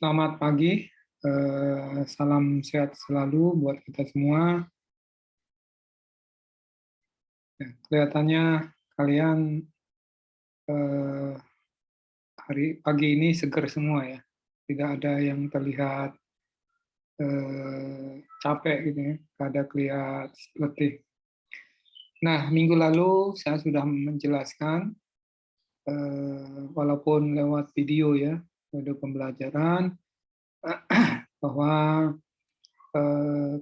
Selamat pagi, salam sehat selalu buat kita semua. Ya, kelihatannya kalian pagi ini seger semua ya, tidak ada yang terlihat capek gitu ya, tidak ada kelihatan letih. Nah, minggu lalu saya sudah menjelaskan, walaupun lewat video ya, video pembelajaran, bahwa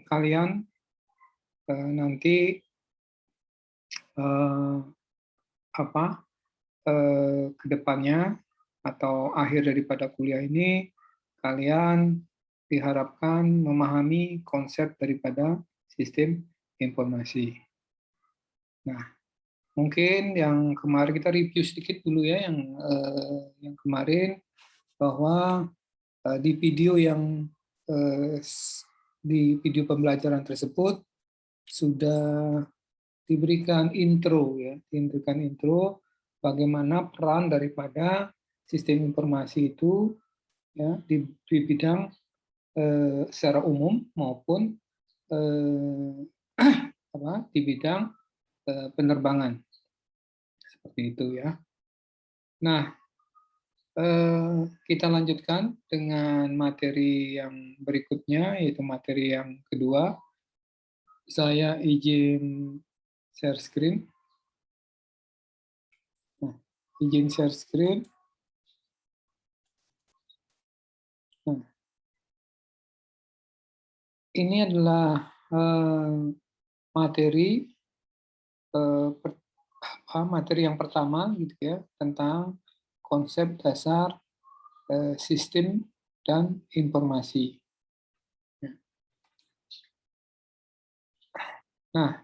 kalian nanti ke depannya atau akhir daripada kuliah ini kalian diharapkan memahami konsep daripada sistem informasi. Nah, mungkin yang kemarin kita review sedikit dulu ya, yang kemarin bahwa di video di video pembelajaran tersebut sudah diberikan intro ya, diberikan intro bagaimana peran daripada sistem informasi itu ya di bidang secara umum maupun di bidang penerbangan seperti itu ya. Nah, kita lanjutkan dengan materi yang berikutnya, yaitu materi yang kedua. Saya izin share screen. Nah, izin share screen. Nah, ini adalah materi materi yang pertama gitu ya, tentang konsep dasar sistem dan informasi. Nah,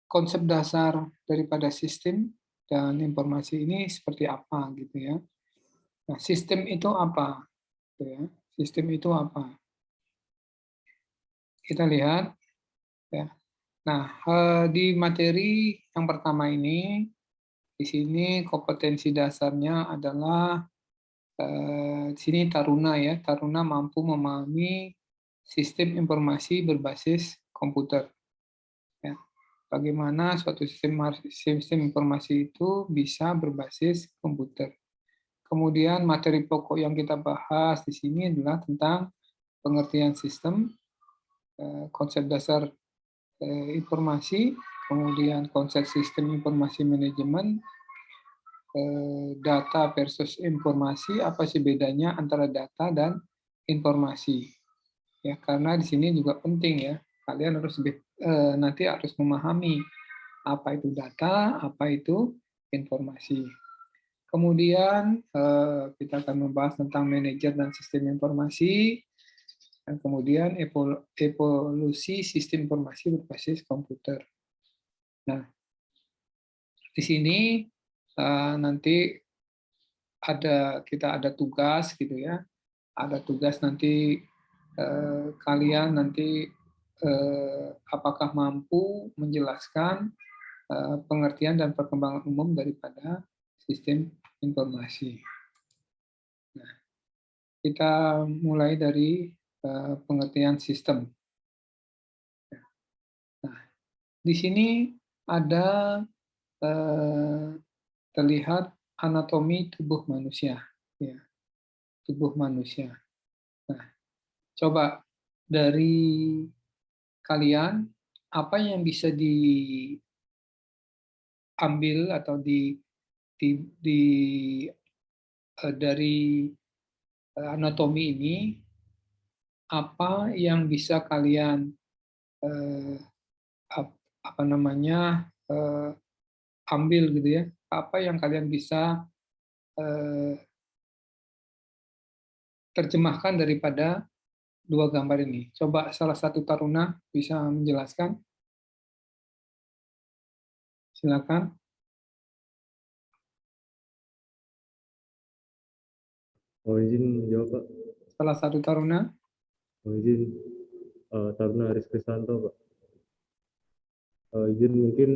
konsep dasar daripada sistem dan informasi ini seperti apa gitu ya. Nah, sistem itu apa? Gitu ya. Sistem itu apa? Kita lihat ya. Nah, di materi yang pertama ini, di sini kompetensi dasarnya adalah di sini Taruna ya. Taruna mampu memahami sistem informasi berbasis komputer. Ya. Bagaimana suatu sistem informasi itu bisa berbasis komputer. Kemudian materi pokok yang kita bahas di sini adalah tentang pengertian sistem, konsep dasar informasi, kemudian konsep sistem informasi manajemen, data versus informasi, apa sih bedanya antara data dan informasi. Ya, karena di sini juga penting ya, kalian harus nanti harus memahami apa itu data, apa itu informasi. Kemudian kita akan membahas tentang manajer dan sistem informasi, dan kemudian evolusi sistem informasi berbasis komputer. Nah, di sini nanti kita ada tugas gitu ya, ada tugas nanti kalian nanti apakah mampu menjelaskan pengertian dan perkembangan umum daripada sistem informasi. Nah, kita mulai dari pengertian sistem. Nah, di sini ada terlihat anatomi tubuh manusia, ya, tubuh manusia. Nah, coba dari kalian apa yang bisa diambil atau dari anatomi ini, apa yang bisa kalian ambil gitu ya, apa yang kalian bisa terjemahkan daripada dua gambar ini. Coba salah satu taruna bisa menjelaskan. Silakan. Mohon izin menjawab, Pak. Salah satu taruna. Mohon izin, Taruna Aris Kristanto, Pak. Izin mungkin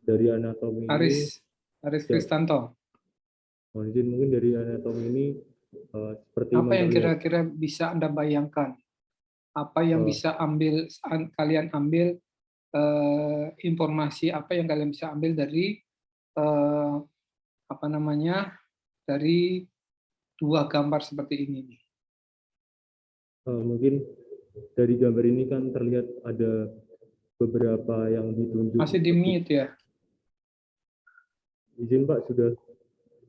dari anatomi ini, Aris, Aris ya, Kristanto. mohon izin mungkin dari anatomi ini seperti Apa yang memperlihat kira-kira bisa Anda bayangkan? Apa yang eh, bisa kalian ambil, informasi apa yang kalian bisa ambil dari eh, apa namanya, dari dua gambar seperti ini nih. mungkin dari gambar ini kan terlihat ada beberapa yang ditunjuk Masih di seperti mute ya? izin Pak, sudah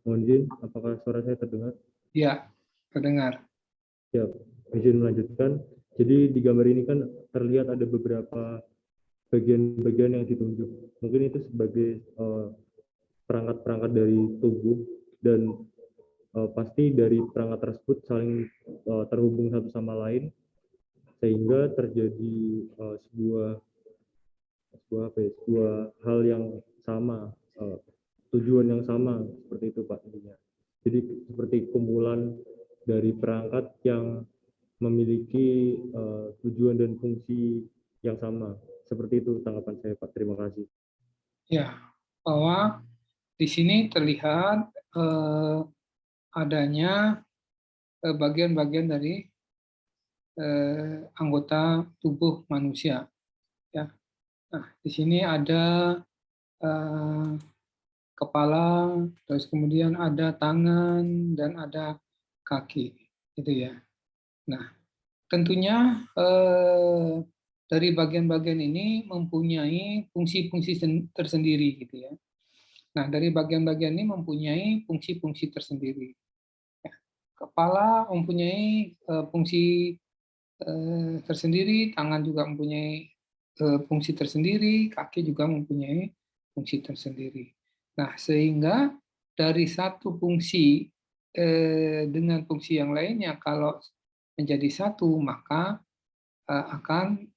mohon izin, apakah suara saya terdengar? Ya, terdengar. Ya, izin melanjutkan. Jadi di gambar ini kan terlihat ada beberapa bagian-bagian yang ditunjuk. Mungkin itu sebagai perangkat-perangkat dari tubuh, dan pasti dari perangkat tersebut saling terhubung satu sama lain sehingga terjadi sebuah sebuah apa ya, sebuah hal yang sama, tujuan yang sama, seperti itu Pak intinya. Jadi seperti kumpulan dari perangkat yang memiliki tujuan dan fungsi yang sama. Seperti itu tanggapan saya Pak. Terima kasih. Ya, bahwa di sini terlihat adanya bagian-bagian dari anggota tubuh manusia. Ya, nah di sini ada eh, kepala, terus kemudian ada tangan dan ada kaki, gitu ya. Nah, tentunya dari bagian-bagian ini mempunyai fungsi-fungsi tersendiri, gitu ya. Nah, dari bagian-bagian ini mempunyai fungsi-fungsi tersendiri. Ya. Kepala mempunyai fungsi tersendiri, tangan juga mempunyai fungsi tersendiri, kaki juga mempunyai fungsi tersendiri. Nah, sehingga dari satu fungsi dengan fungsi yang lainnya, kalau menjadi satu, maka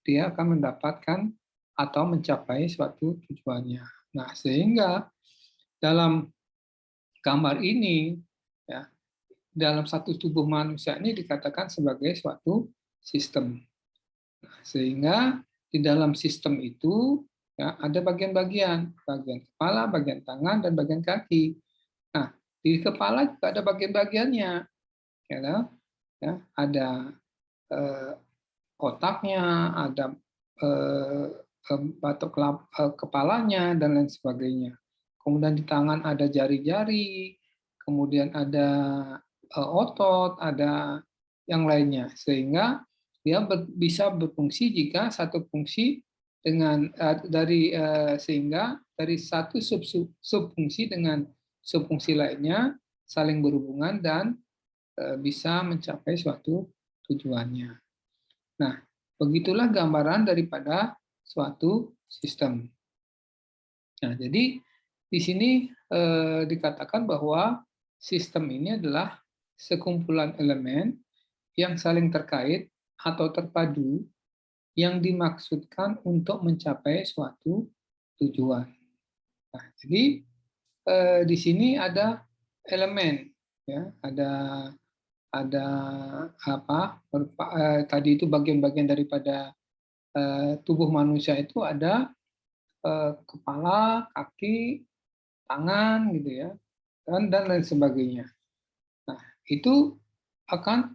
dia akan mendapatkan atau mencapai suatu tujuannya. Nah, sehingga dalam gambar ini, ya, dalam satu tubuh manusia ini dikatakan sebagai suatu sistem. Nah, sehingga di dalam sistem itu ya, ada bagian-bagian, bagian kepala, bagian tangan, dan bagian kaki. Nah, di kepala juga ada bagian-bagiannya, ya, ya, ada eh, otaknya, ada eh, batok kepalanya, dan lain sebagainya. Kemudian di tangan ada jari-jari, kemudian ada otot, ada yang lainnya. Sehingga dia bisa berfungsi jika satu fungsi dengan sehingga dari satu subfungsi dengan subfungsi lainnya saling berhubungan dan bisa mencapai suatu tujuannya. Nah, begitulah gambaran daripada suatu sistem. Nah, jadi di sini dikatakan bahwa sistem ini adalah sekumpulan elemen yang saling terkait atau terpadu yang dimaksudkan untuk mencapai suatu tujuan. Nah, jadi di sini ada elemen, ya, ada apa? Tadi itu bagian-bagian daripada tubuh manusia itu ada kepala, kaki, tangan, gitu ya, dan lain sebagainya. Nah, itu akan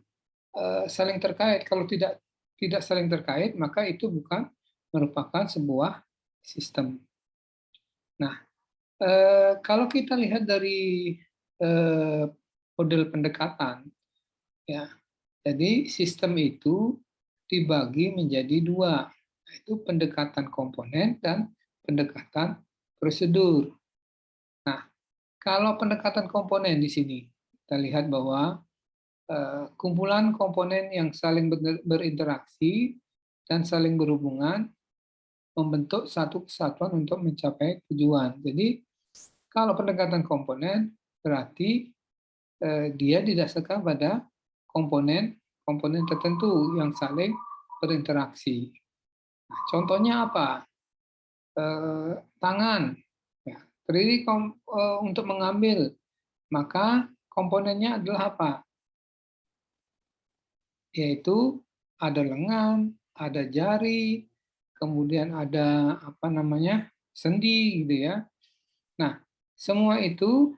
saling terkait. Kalau tidak saling terkait, maka itu bukan merupakan sebuah sistem. Nah, kalau kita lihat dari model pendekatan, ya, jadi sistem itu dibagi menjadi dua, yaitu pendekatan komponen dan pendekatan prosedur. Nah, kalau pendekatan komponen di sini, kita lihat bahwa kumpulan komponen yang saling berinteraksi dan saling berhubungan membentuk satu kesatuan untuk mencapai tujuan. Jadi, kalau pendekatan komponen berarti dia didasarkan pada komponen tertentu yang saling berinteraksi. Nah, contohnya apa? Tangan, ya, terdiri untuk mengambil, maka komponennya adalah apa? Yaitu ada lengan, ada jari, kemudian ada apa namanya sendi gitu ya. Nah, semua itu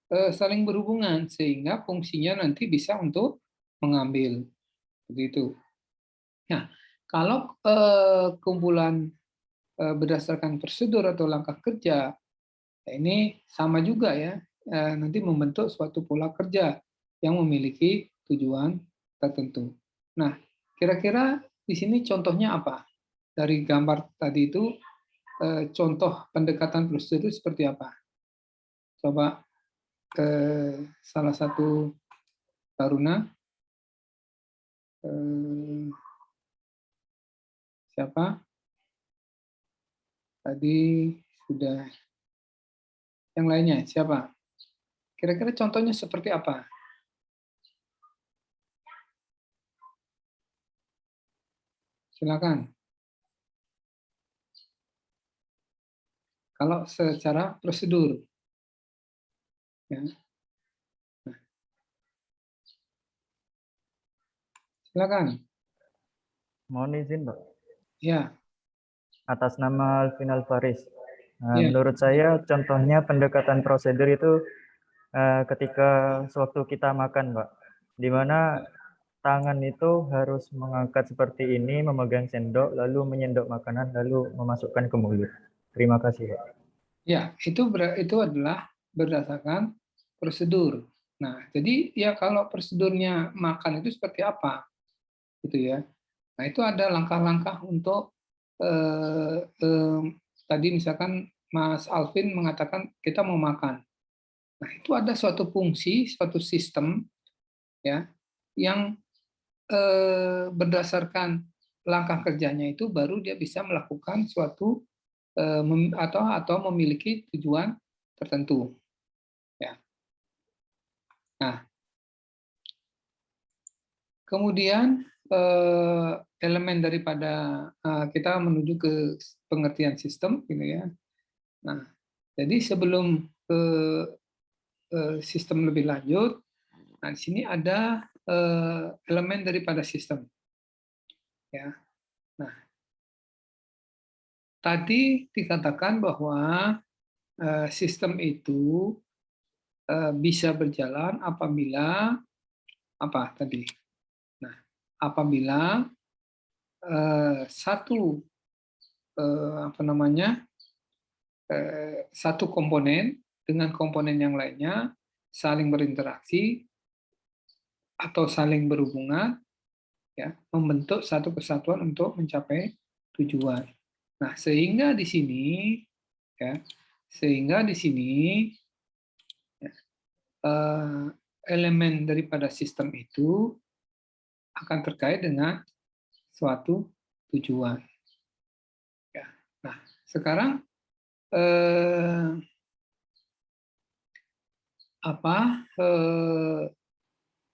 saling berhubungan sehingga fungsinya nanti bisa untuk mengambil begitu. Nah, kalau kumpulan berdasarkan prosedur atau langkah kerja, ya ini sama juga ya, nanti membentuk suatu pola kerja yang memiliki tujuan tertentu. Nah, kira-kira di sini contohnya apa? Dari gambar tadi itu, contoh pendekatan prosedur itu seperti apa? Coba salah satu taruna, siapa? Tadi sudah, yang lainnya siapa? Kira-kira contohnya seperti apa? Silakan. Kalau secara prosedur, ya. Silakan. Mohon izin, Pak. Ya, Atas nama Alvin Alvaris. ya, Menurut saya contohnya pendekatan prosedur itu ketika sewaktu kita makan, Pak. Di mana tangan itu harus mengangkat seperti ini, memegang sendok, lalu menyendok makanan, lalu memasukkan ke mulut. Terima kasih, Pak. ya. Itu adalah berdasarkan prosedur. Nah, jadi ya kalau prosedurnya makan itu seperti apa, gitu ya. Nah, itu ada langkah-langkah untuk tadi misalkan Mas Alvin mengatakan kita mau makan. Nah, itu ada suatu fungsi, suatu sistem ya yang berdasarkan langkah kerjanya itu baru dia bisa melakukan suatu atau memiliki tujuan tertentu. Ya. Nah, kemudian elemen daripada kita menuju ke pengertian sistem, gitu ya. Nah, jadi sebelum ke sistem lebih lanjut, nah di sini ada elemen daripada sistem. Ya. Nah, tadi dikatakan bahwa sistem itu bisa berjalan apabila apa tadi? Nah, apabila satu apa namanya satu komponen dengan komponen yang lainnya saling berinteraksi atau saling berhubungan, ya, membentuk satu kesatuan untuk mencapai tujuan. Nah, sehingga di sini, ya, sehingga di sini ya, elemen daripada sistem itu akan terkait dengan suatu tujuan. Ya. Nah, sekarang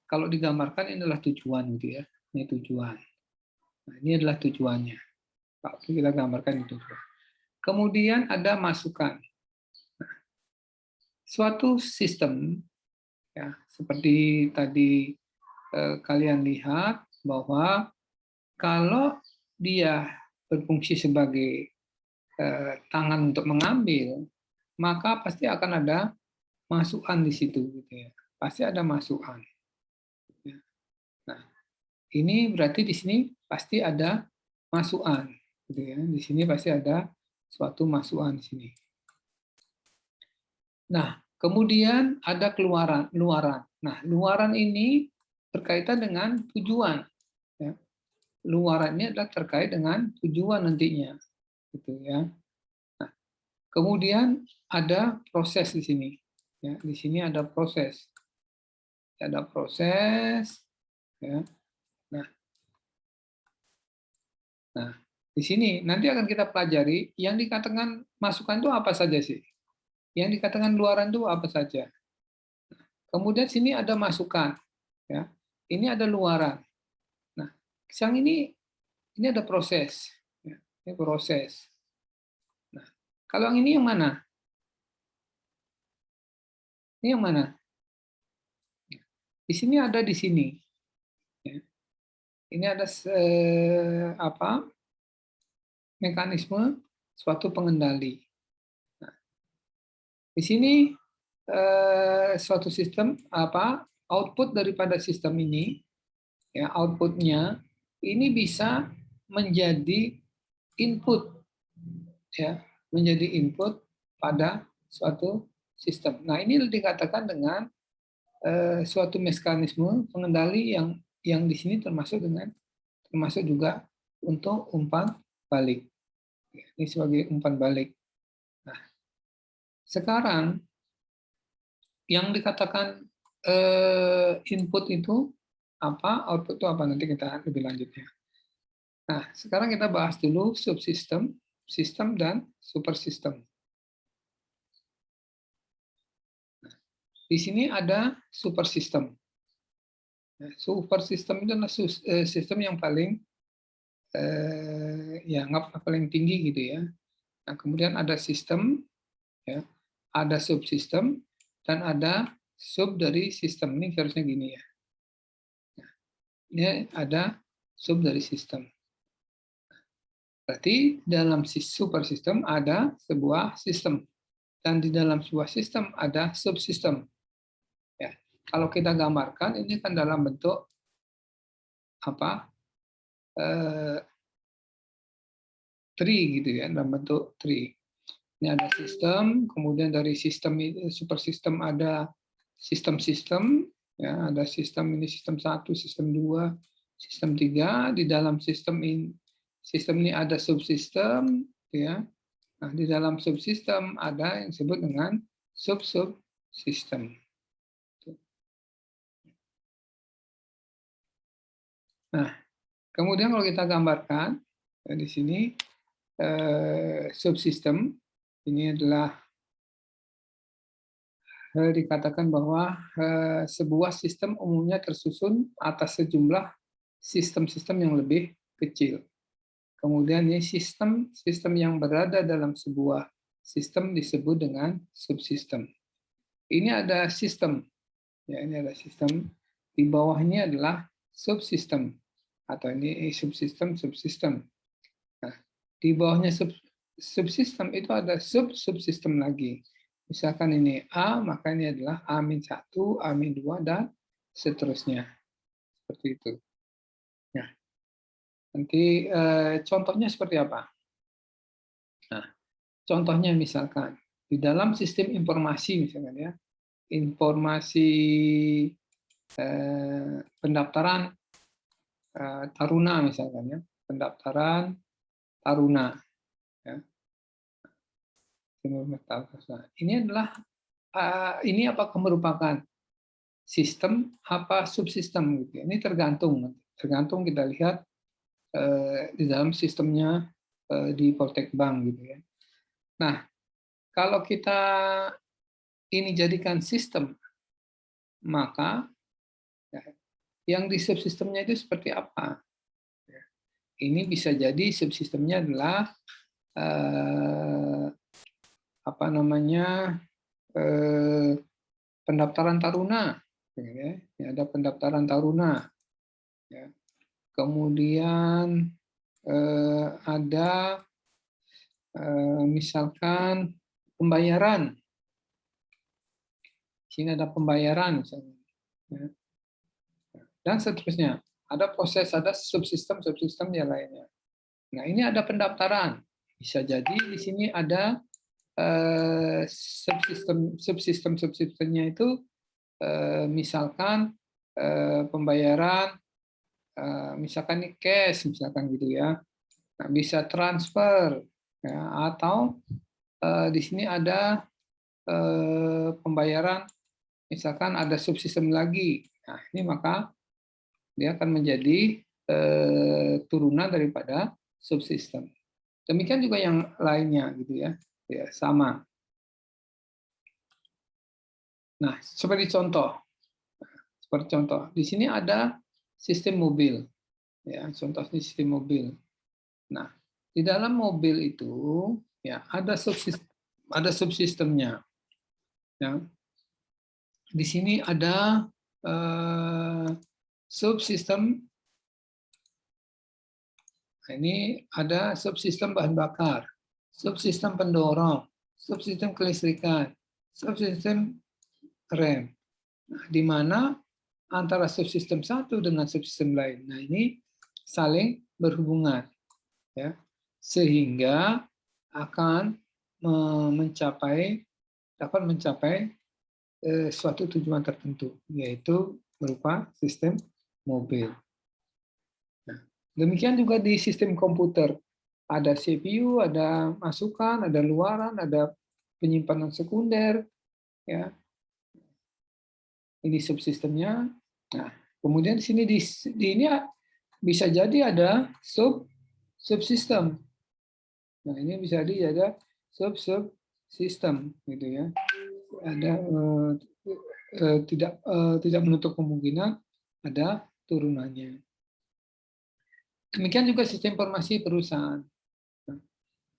kalau digambarkan ini adalah tujuan gitu ya. Ini tujuan. Nah, ini adalah tujuannya. Kalau kita gambarkan itu. Kemudian ada masukan. Nah, suatu sistem ya seperti tadi kalian lihat bahwa kalau dia berfungsi sebagai tangan untuk mengambil, maka pasti akan ada masukan di situ gitu ya. Pasti ada masukan. Nah, ini berarti di sini pasti ada masukan gitu ya. Di sini pasti ada suatu masukan di sini. Nah, kemudian ada keluaran, luaran. Nah, luaran ini berkaitan dengan tujuan. Ya. Luaran ini adalah terkait dengan tujuan nantinya, gitu ya. Nah, kemudian ada proses di sini. Ya, di sini ada proses. Ada proses. Ya. Nah, di sini nanti akan kita pelajari yang dikatakan masukan itu apa saja sih. Yang dikatakan luaran itu apa saja. Kemudian sini ada masukan, ya. Ini ada luaran. Nah, yang ini ada proses, ya. Ini proses. Nah, kalau yang ini yang mana? Ini yang mana? Di sini ada di sini. Ya. Ini ada apa? mekanisme suatu pengendali. Nah, di sini suatu sistem output daripada sistem ini, ya, outputnya ini bisa menjadi input, ya, menjadi input pada suatu sistem. Nah, ini dikatakan dengan suatu mekanisme pengendali yang di sini termasuk juga untuk umpan balik. Ini sebagai umpan balik. Nah, sekarang yang dikatakan input itu apa, output itu apa, nanti kita lebih lanjutnya. Nah, sekarang kita bahas dulu subsistem, sistem, dan supersistem. Di sini ada supersistem. Supersistem itu adalah sistem yang paling paling tinggi gitu ya. Nah, kemudian ada sistem, ya, ada subsistem, dan ada sub dari sistem. Ini harusnya gini ya. Nah, ini ada sub dari sistem. Berarti dalam supersistem ada sebuah sistem, dan di dalam sebuah sistem ada subsistem. Ya, kalau kita gambarkan ini kan dalam bentuk apa? Tree gitu ya, dalam bentuk tree. Ini ada sistem, kemudian dari sistem supersistem ada sistem-sistem, ya, ada sistem ini sistem 1, sistem 2, sistem 3. Di dalam sistem ini ada subsistem, ya. Nah, di dalam subsistem ada yang disebut dengan sub-subsistem. Nah, kemudian kalau kita gambarkan ya, di sini subsistem ini adalah dikatakan bahwa sebuah sistem umumnya tersusun atas sejumlah sistem-sistem yang lebih kecil. Kemudian ini sistem yang berada dalam sebuah sistem disebut dengan subsistem. Ini ada sistem, ya, ini ada sistem. Di bawahnya adalah subsistem atau ini subsistem. Nah, di bawahnya subsistem itu ada subsistem lagi. Misalkan ini A, maka ini adalah A-1, A-2, dan seterusnya. Seperti itu. Nah, nanti contohnya seperti apa? Nah, contohnya misalkan di dalam sistem informasi misalkan ya, informasi pendaftaran taruna misalkan ya, pendaftaran taruna. Ya. Ini adalah ini apakah merupakan sistem apa subsistem gitu. Ini tergantung kita lihat di dalam sistemnya di Poltek Bank gitu ya. Nah, kalau kita ini jadikan sistem, maka ya, yang di subsistemnya itu seperti apa? Ya, ini bisa jadi subsistemnya adalah apa namanya pendaftaran taruna, ya, ada pendaftaran taruna, ya. Kemudian ada misalkan pembayaran, sini ada pembayaran misalnya, ya. Dan seterusnya. Ada proses, ada subsistem yang lainnya. Nah, ini ada pendaftaran, bisa jadi di sini ada subsistemnya itu misalkan pembayaran misalkan ini cash misalkan gitu ya. Nah, bisa transfer ya, atau di sini ada pembayaran misalkan ada subsistem lagi. Nah, ini maka dia akan menjadi turunan daripada subsistem. Demikian juga yang lainnya gitu ya. Ya, sama. Nah, seperti contoh. Di sini ada sistem mobil. Ya, contoh ini sistem mobil. Nah, di dalam mobil itu ya ada subsistemnya. Ya. Di sini ada subsistem Nah, ini ada subsistem bahan bakar, subsistem pendorong, subsistem kelistrikan, subsistem rem. Nah, di mana antara subsistem satu dengan subsistem lain. Nah, ini saling berhubungan, ya, sehingga akan dapat mencapai suatu tujuan tertentu, yaitu berupa sistem mobil. Nah, demikian juga di sistem komputer. Ada CPU, ada masukan, ada luaran, ada penyimpanan sekunder, ya. Ini subsistemnya. Nah, kemudian di sini di ini bisa jadi ada subsistem. Nah, ini bisa jadi ada subsistem, gitu ya. Ada tidak menutup kemungkinan ada turunannya. Demikian juga sistem informasi perusahaan. Nah,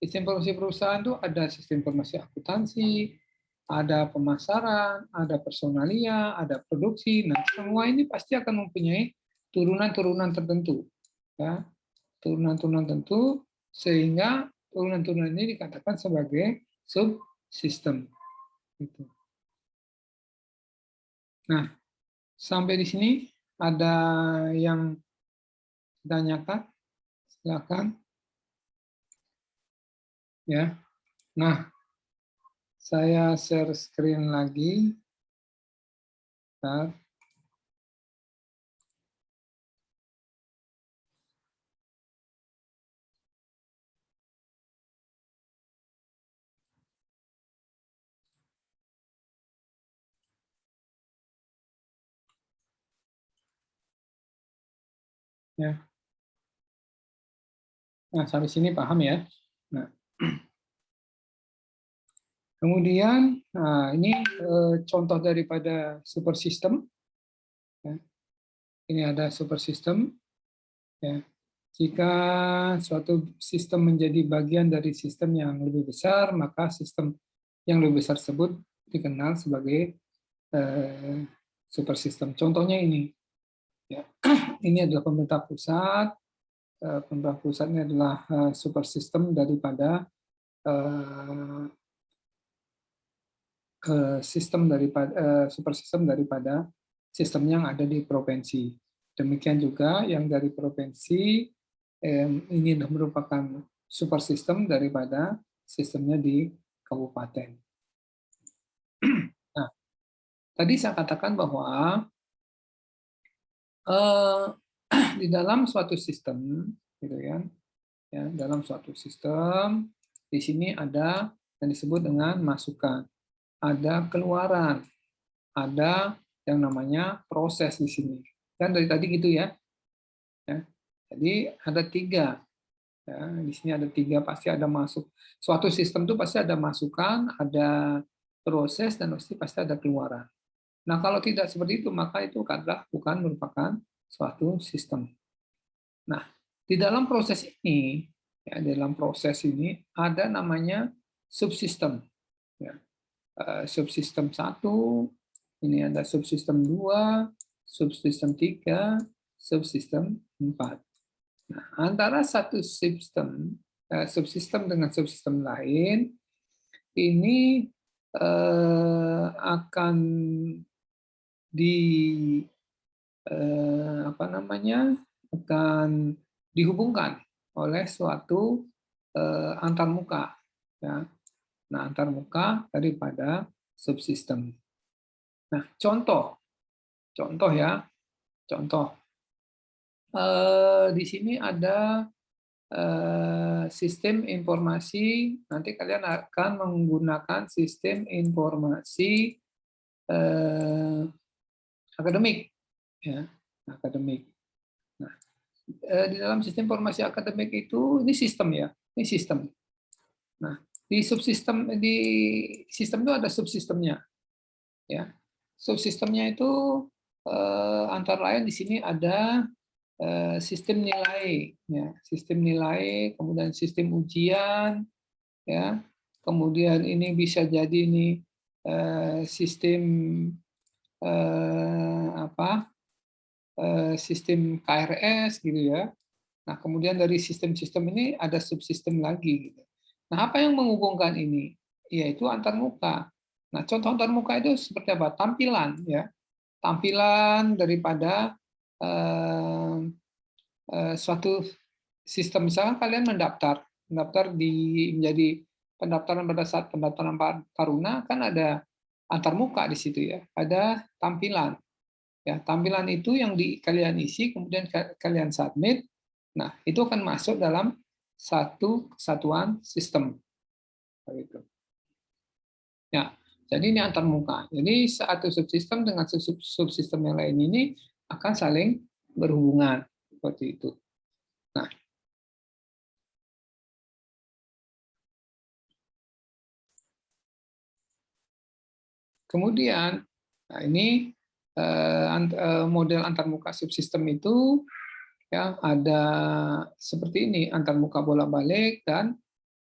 sistem informasi perusahaan itu ada sistem informasi akuntansi, ada pemasaran, ada personalia, ada produksi. Nah, semua ini pasti akan mempunyai turunan-turunan tertentu, ya, turunan-turunan tertentu, sehingga turunan-turunan ini dikatakan sebagai subsistem. Gitu. Nah, sampai di sini ada yang ditanyakan? Silakan. Ya. Nah, saya share screen lagi. Bentar. Ya. Nah, sampai sini paham ya. Nah, kemudian, nah, ini contoh daripada super system. Ya. Ini ada super system. Ya. Jika suatu sistem menjadi bagian dari sistem yang lebih besar, maka sistem yang lebih besar tersebut dikenal sebagai super system. Contohnya ini. Ya. Ini adalah pemerintah pusat. Pemerintah pusat ini adalah super system daripada super system daripada sistem yang ada di provinsi. Demikian juga yang dari provinsi ini merupakan super system daripada sistemnya di kabupaten. Nah, tadi saya katakan bahwa di dalam suatu sistem, gitu ya, dalam suatu sistem di sini ada yang disebut dengan masukan, ada keluaran, ada yang namanya proses di sini. Kan dari tadi gitu ya. Jadi ada 3. Ya, di sini ada 3, pasti ada masuk. Suatu sistem itu pasti ada masukan, ada proses, dan pasti ada keluaran. Nah, kalau tidak seperti itu, maka itu adalah bukan merupakan suatu sistem. Nah, di dalam proses ini, ada namanya subsistem. Ya. Subsistem 1, ini ada subsistem 2, subsistem 3, subsistem 4. Nah, antara satu subsistem dengan subsistem lain, ini akan akan dihubungkan oleh suatu antarmuka, ya. Nah, antarmuka daripada subsistem. Nah, contoh ya, di sini ada sistem informasi. Nanti kalian akan menggunakan sistem informasi akademik, ya, akademik. Nah, di dalam sistem informasi akademik itu ini sistem ya, ini sistem. Nah, di sistem itu ada subsistemnya, ya. Subsistemnya itu antara lain di sini ada sistem nilai, ya, sistem nilai, kemudian sistem ujian, ya, kemudian ini bisa jadi ini sistem sistem KRS gitu ya, Nah, kemudian dari sistem-sistem ini ada subsistem lagi. Gitu. Nah, apa yang menghubungkan ini? Yaitu antarmuka. Nah, contoh antarmuka itu seperti apa? Tampilan, ya. Tampilan daripada suatu sistem. Misalkan kalian mendaftar menjadi pendaftaran pada saat pendaftaran Taruna kan ada antarmuka di situ ya, ada tampilan. Ya, tampilan itu yang kalian isi, kemudian kalian submit. Nah, itu akan masuk dalam satu kesatuan sistem. Gitu. Ya, jadi ini antarmuka. Jadi satu subsistem dengan subsistem yang lain ini akan saling berhubungan seperti itu. Nah, kemudian, nah ini model antarmuka subsistem itu ya ada seperti ini, antarmuka bolak-balik dan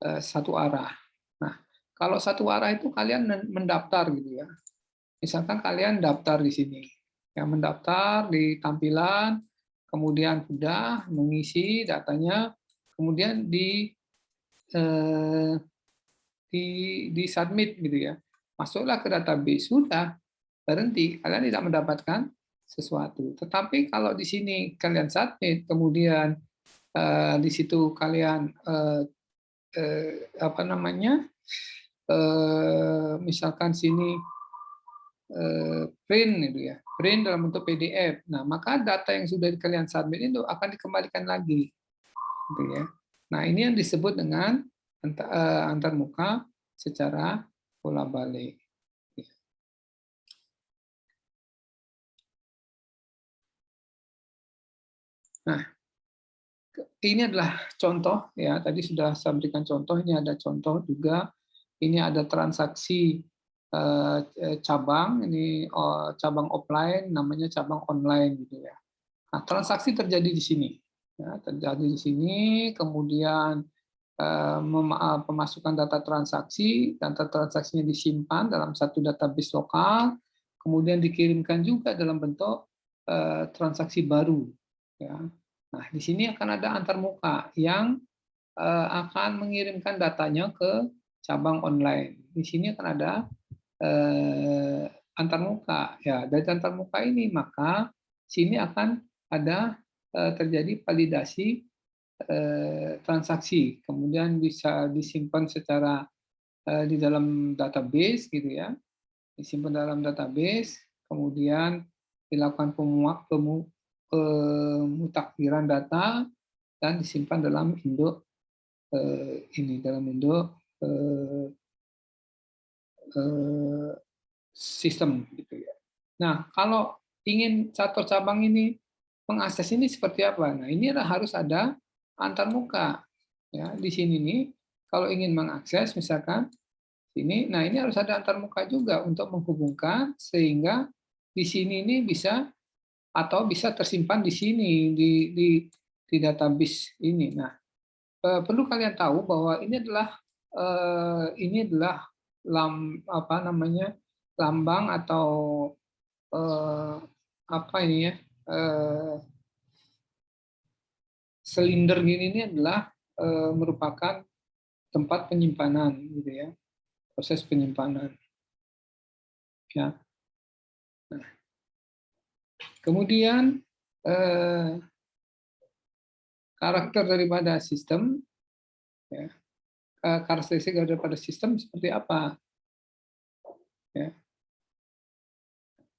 satu arah. Nah, kalau satu arah itu kalian mendaftar gitu ya. Misalkan kalian daftar di sini, ya mendaftar di tampilan, kemudian sudah mengisi datanya, kemudian di submit gitu ya. Masuklah ke database, sudah berhenti, kalian tidak mendapatkan sesuatu. Tetapi kalau di sini kalian submit, kemudian di situ kalian apa namanya, misalkan sini print gitu ya, print dalam bentuk PDF. Nah, maka data yang sudah kalian submit itu akan dikembalikan lagi, gitu ya. Nah, ini yang disebut dengan antarmuka secara bolak-balik. Nah, ini adalah contoh ya. Tadi sudah saya berikan contoh. Ini ada contoh juga. Ini ada transaksi cabang. Ini cabang offline, namanya cabang online gitu ya. Nah, transaksi terjadi di sini. Ya, terjadi di sini. Kemudian pemasukan data transaksinya disimpan dalam satu database lokal, kemudian dikirimkan juga dalam bentuk transaksi baru. Ya. Nah, di sini akan ada antarmuka yang akan mengirimkan datanya ke cabang online. Di sini akan ada antarmuka. Ya, dari antarmuka ini maka sini akan ada terjadi validasi transaksi, kemudian bisa disimpan secara di dalam database gitu ya, disimpan dalam database, kemudian dilakukan pemutakhiran data dan disimpan dalam induk dalam induk sistem gitu ya. Nah, kalau ingin satu cabang ini mengakses ini seperti apa? Nah, ini harus ada antarmuka. Ya, di sini nih kalau ingin mengakses misalkan sini, nah ini harus ada antarmuka juga untuk menghubungkan sehingga di sini ini bisa atau bisa tersimpan di sini di database ini. Nah, perlu kalian tahu bahwa ini adalah apa namanya lambang atau apa ini ya silinder gini ini adalah merupakan tempat penyimpanan gitu ya, proses penyimpanan ya. Nah, kemudian karakter daripada sistem ya, karakteristik daripada sistem seperti apa ya.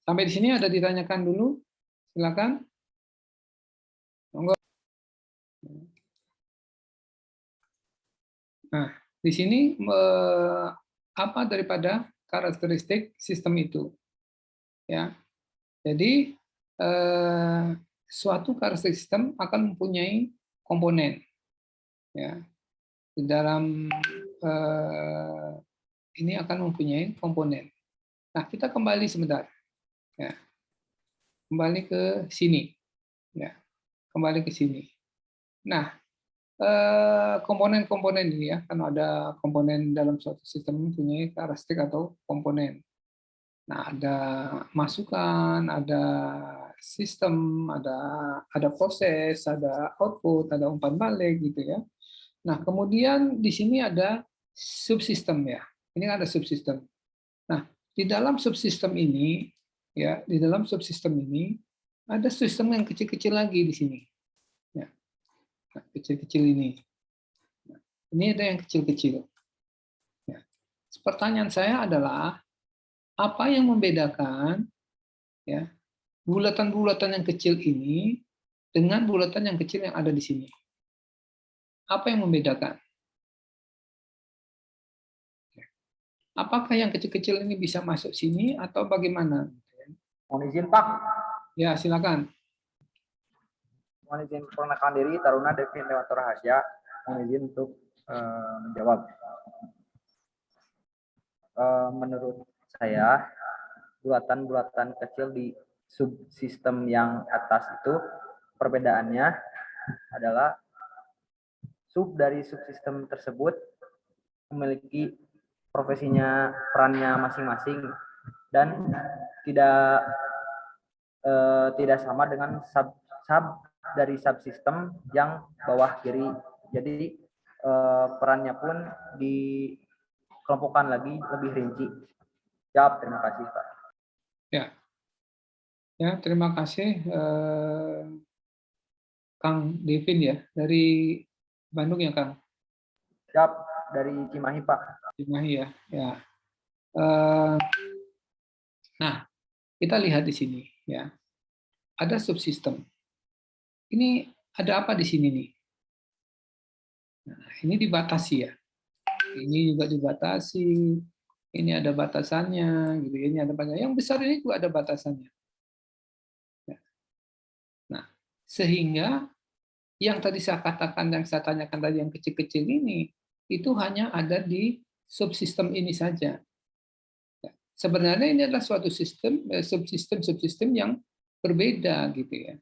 Sampai di sini ada ditanyakan dulu, silakan. Monggo. Nah, di sini apa daripada karakteristik sistem itu ya. Jadi suatu karakteristik sistem akan mempunyai komponen ya. Di dalam ini akan mempunyai komponen. Nah, kita kembali sebentar ya. Kembali ke sini ya. Kembali ke sini. Nah, komponen-komponen ini ya, kan ada komponen dalam suatu sistem mempunyai karakteristik atau komponen. Nah, ada masukan, ada sistem, ada proses, ada output, ada umpan balik gitu ya. Nah, kemudian di sini ada subsistem ya. Ini ada subsistem. Nah, di dalam subsistem ini ya, di dalam subsistem ini ada sistem yang kecil-kecil lagi di sini. Ya. Nah, kecil-kecil ini. Nah, ini ada yang kecil-kecil. Ya. Pertanyaan saya adalah apa yang membedakan ya bulatan-bulatan yang kecil ini dengan bulatan yang kecil yang ada di sini? Apa yang membedakan? Apakah yang kecil-kecil ini bisa masuk sini atau bagaimana? Mohon izin Pak, Ya, silakan. mohon izin perkenalkan diri Taruna Devin Dewanto Rahasia. Mohon izin untuk menjawab. Menurut saya, bulatan-bulatan kecil di subsistem yang atas itu perbedaannya adalah dari subsistem tersebut memiliki profesinya, perannya masing-masing dan tidak sama dengan sub dari subsistem yang bawah kiri. Jadi perannya pun dikelompokkan lagi lebih rinci. Jawab, terima kasih Pak. Ya, terima kasih Kang Devin ya, dari Bandung ya Kang? Jawab, dari Cimahi Pak. Cimahi ya. Ya. Nah, kita lihat di sini ya. Ada subsistem. Ini ada apa di sini nih? Nah, ini dibatasi ya. Ini juga dibatasi. Ini ada batasannya, gitu. Ini ada batasannya. Yang besar ini juga ada batasannya. Ya. Nah, sehingga yang tadi saya katakan, yang saya tanyakan tadi, yang kecil-kecil ini, itu hanya ada di subsistem ini saja. Ya. Sebenarnya ini adalah suatu sistem, subsistem yang berbeda gitu ya.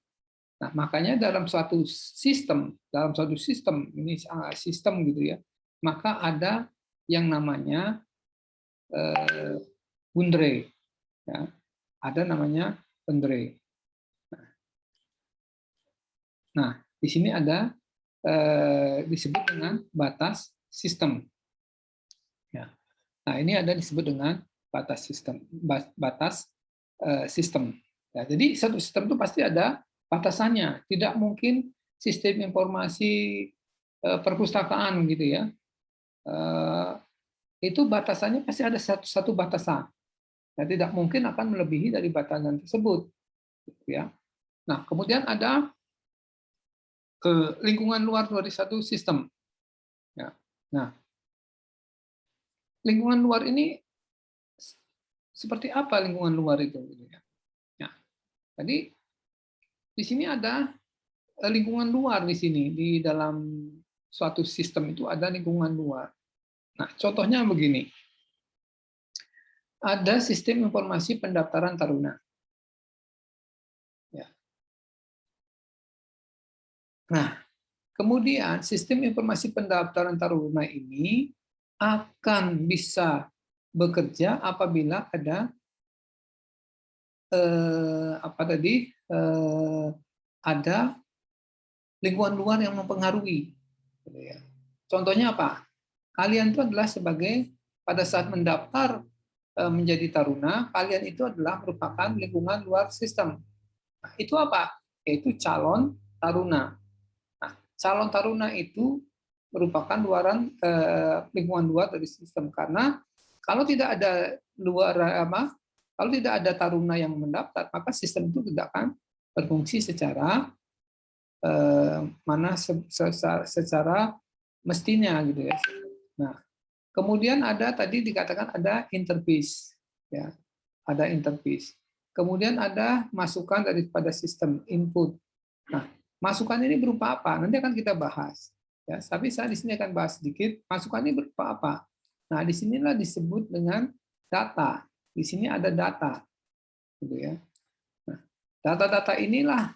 Nah, makanya dalam suatu sistem ini sistem gitu ya, maka ada yang namanya bundre, ya. Ada namanya bundre. Nah, di sini ada disebut dengan batas sistem. Ya. Nah, ini ada disebut dengan batas sistem, sistem. Ya, jadi satu sistem itu pasti ada batasannya. Tidak mungkin sistem informasi perpustakaan gitu ya. Itu batasannya pasti ada satu batasan. Ya, tidak mungkin akan melebihi dari batasan tersebut. Gitu ya. Nah, kemudian ada lingkungan luar dari satu sistem. Ya. Nah, lingkungan luar ini seperti apa lingkungan luar itu? Ya. Jadi di sini ada lingkungan luar di sini, di dalam suatu sistem itu ada lingkungan luar. Nah, contohnya begini. Ada sistem informasi pendaftaran taruna. Ya. Nah, kemudian sistem informasi pendaftaran taruna ini akan bisa bekerja apabila ada ada lingkungan luar yang mempengaruhi. Contohnya apa? Kalian itu adalah sebagai pada saat mendaftar menjadi taruna, kalian itu adalah merupakan lingkungan luar sistem. Nah, itu apa? Yaitu calon taruna. Nah, calon taruna itu merupakan lingkungan luar dari sistem, karena kalau tidak ada kalau tidak ada taruna yang mendaftar, maka sistem itu tidak akan berfungsi secara secara mestinya gitu ya. Nah, kemudian ada tadi dikatakan ada interface ya. Ada interface. Kemudian ada masukan daripada sistem input. Nah, masukan ini berupa apa? Nanti akan kita bahas. Ya, tapi saya di sini akan bahas sedikit. Masukan ini berupa apa? Nah, di sinilah disebut dengan data. Di sini ada data, gitu ya. Nah, data-data inilah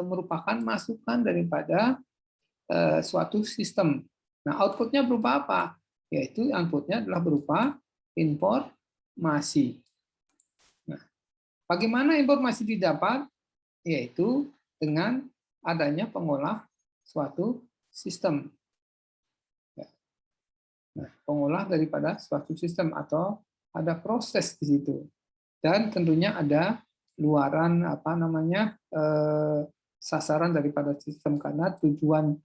merupakan masukan daripada suatu sistem. Nah, outputnya berupa apa? Yaitu outputnya adalah berupa informasi. Bagaimana informasi didapat? Yaitu dengan adanya pengolah suatu sistem. Nah, pengolah daripada suatu sistem atau ada proses di situ. Dan tentunya ada luaran sasaran daripada sistem, karena tujuan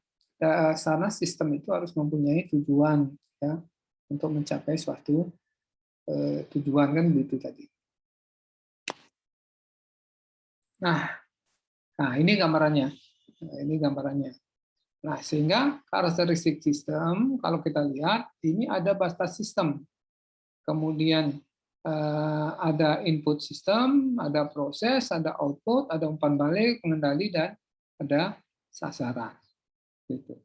sana sistem itu harus mempunyai tujuan ya untuk mencapai suatu tujuan, kan begitu tadi. Nah ini gambarannya. Nah, sehingga karakteristik sistem kalau kita lihat ini ada batas sistem. Kemudian ada input sistem, ada proses, ada output, ada umpan balik, pengendali, dan ada sasaran. Gitu.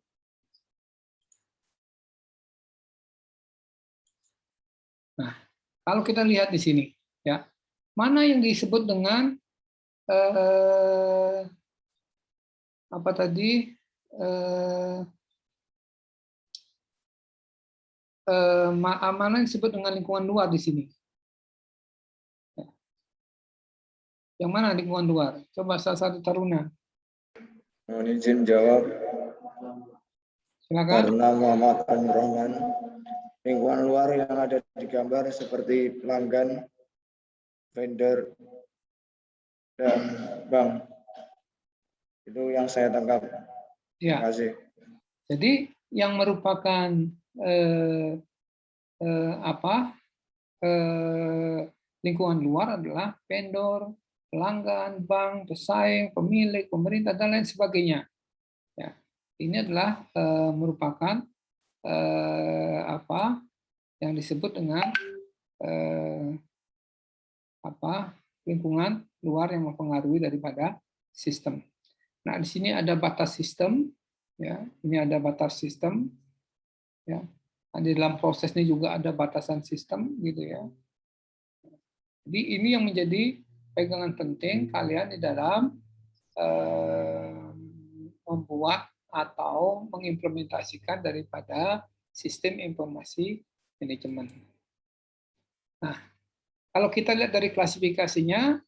Nah, kalau kita lihat di sini, ya, mana yang disebut dengan apa tadi? Mana yang disebut dengan lingkungan luar di sini? Yang mana lingkungan luar? Coba salah satu taruna. Mohon izin jawab. Silakan. Taruna Muhammad Anur Rahman. Lingkungan luar yang ada di gambar seperti pelanggan, vendor, dan bank. Itu yang saya tangkap. Ya. Terima kasih. Jadi yang merupakan lingkungan luar adalah vendor, pelanggan, bank, pesaing, pemilik, pemerintah, dan lain sebagainya. Ya, ini adalah merupakan yang disebut dengan lingkungan luar yang mempengaruhi daripada sistem. Nah, di sini ada batas sistem, ya. Ini ada batas sistem, ya. Nah, di dalam proses ini juga ada batasan sistem, gitu ya. Jadi ini yang menjadi pegangan penting kalian di dalam membuat atau mengimplementasikan daripada sistem informasi manajemen. Nah, kalau kita lihat dari klasifikasinya,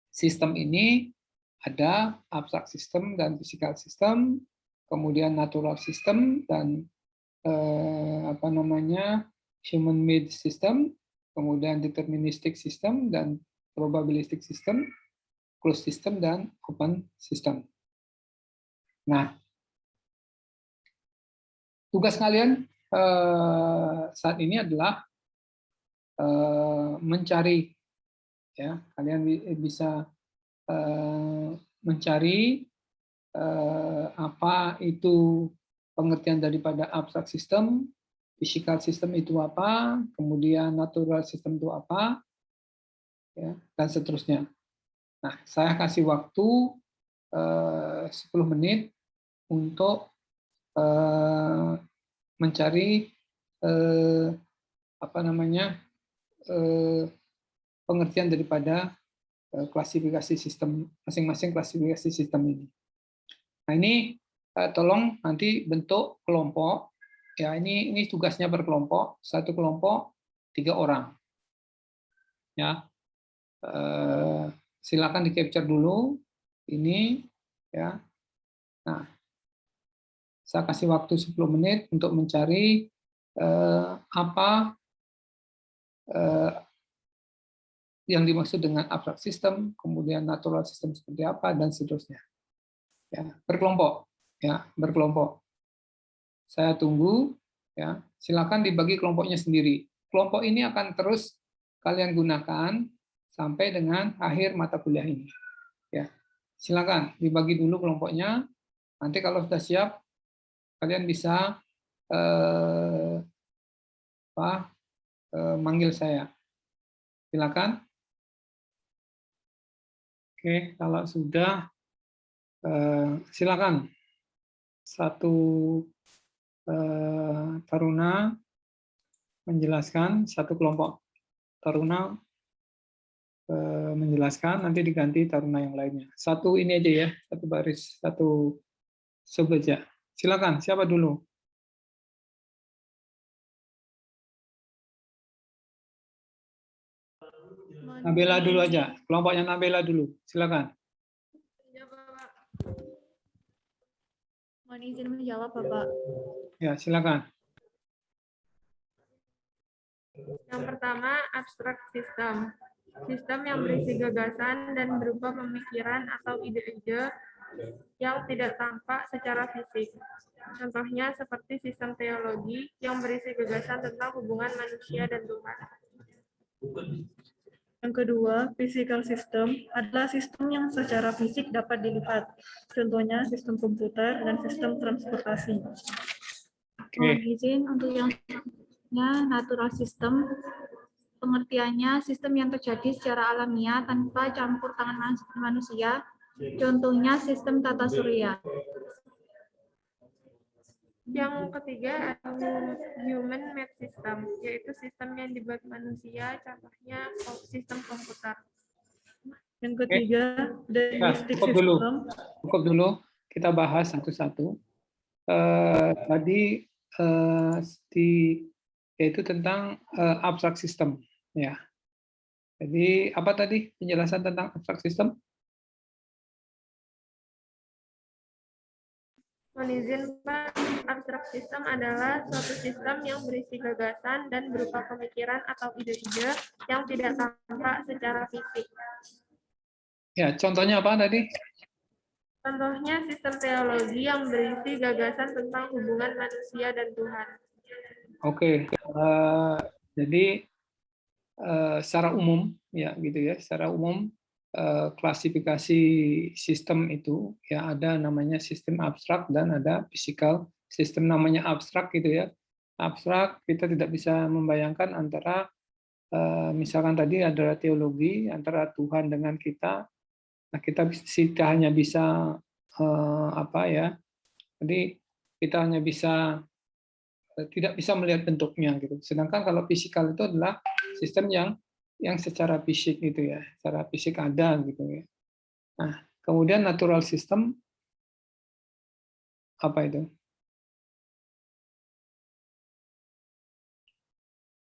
sistem ini ada abstrak system dan physical system, kemudian natural system dan human made system, kemudian deterministic system dan probabilistic system, closed system dan open system. Nah, tugas kalian saat ini adalah mencari, ya, kalian bisa mencari apa itu pengertian daripada abstrak system, physical system itu apa, kemudian natural system itu apa, ya, dan seterusnya. Nah, saya kasih waktu 10 menit untuk mencari pengertian daripada klasifikasi sistem, masing-masing klasifikasi sistem ini. Nah, ini tolong nanti bentuk kelompok, ya, ini tugasnya berkelompok, satu kelompok 3 orang, ya. Silakan di capture dulu ini, ya. Nah, saya kasih waktu 10 menit untuk mencari apa yang dimaksud dengan abstrak system, kemudian natural system seperti apa, dan seterusnya. Ya, berkelompok, ya, berkelompok. Saya tunggu, ya. Silakan dibagi kelompoknya sendiri. Kelompok ini akan terus kalian gunakan sampai dengan akhir mata kuliah ini. Ya, silakan dibagi dulu kelompoknya. Nanti kalau sudah siap, kalian bisa manggil saya. Silakan. Oke, kalau sudah, silakan. Satu taruna menjelaskan, satu kelompok taruna menjelaskan, nanti diganti taruna yang lainnya. Satu ini aja ya, satu baris, satu sub aja. Silakan, siapa dulu? Nabila dulu aja. Kelompoknya Nabila dulu. Silakan. Ya, Bapak. Mohon izin menjawab, Bapak. Ya, silakan. Yang pertama, abstrak sistem. Sistem yang berisi gagasan dan berupa pemikiran atau ide-ide yang tidak tampak secara fisik. Contohnya seperti sistem teologi yang berisi gagasan tentang hubungan manusia dan Tuhan. Yang kedua, physical system adalah sistem yang secara fisik dapat dilihat. Contohnya sistem komputer dan sistem transportasi. Mohon izin untuk yang selanjutnya, natural system. Pengertiannya sistem yang terjadi secara alamiah tanpa campur tangan manusia. Contohnya sistem tata surya. Yang ketiga, human made system, yaitu sistem yang dibuat manusia, contohnya sistem komputer. Yang ketiga, deterministic cukup dulu. system. Cukup dulu. Kita bahas satu-satu. Tadi yaitu tentang abstrak system. Ya. Jadi apa tadi penjelasan tentang abstrak system? Mohon izin, Pak. Abstrak system adalah suatu sistem yang berisi gagasan dan berupa pemikiran atau ide-ide yang tidak tampak secara fisik. Ya, contohnya apa tadi? Contohnya sistem teologi yang berisi gagasan tentang hubungan manusia dan Tuhan. Oke. Jadi secara umum, ya gitu ya, secara umum klasifikasi sistem itu ya ada namanya sistem abstrak dan ada physical sistem namanya abstrak gitu ya. Abstrak kita tidak bisa membayangkan antara misalkan tadi adalah teologi antara Tuhan dengan kita. Nah, kita hanya bisa apa ya? Jadi kita hanya bisa tidak bisa melihat bentuknya gitu. Sedangkan kalau fisikal itu adalah sistem yang secara fisik gitu ya, secara fisik ada gitu ya. Nah, kemudian natural system apa itu?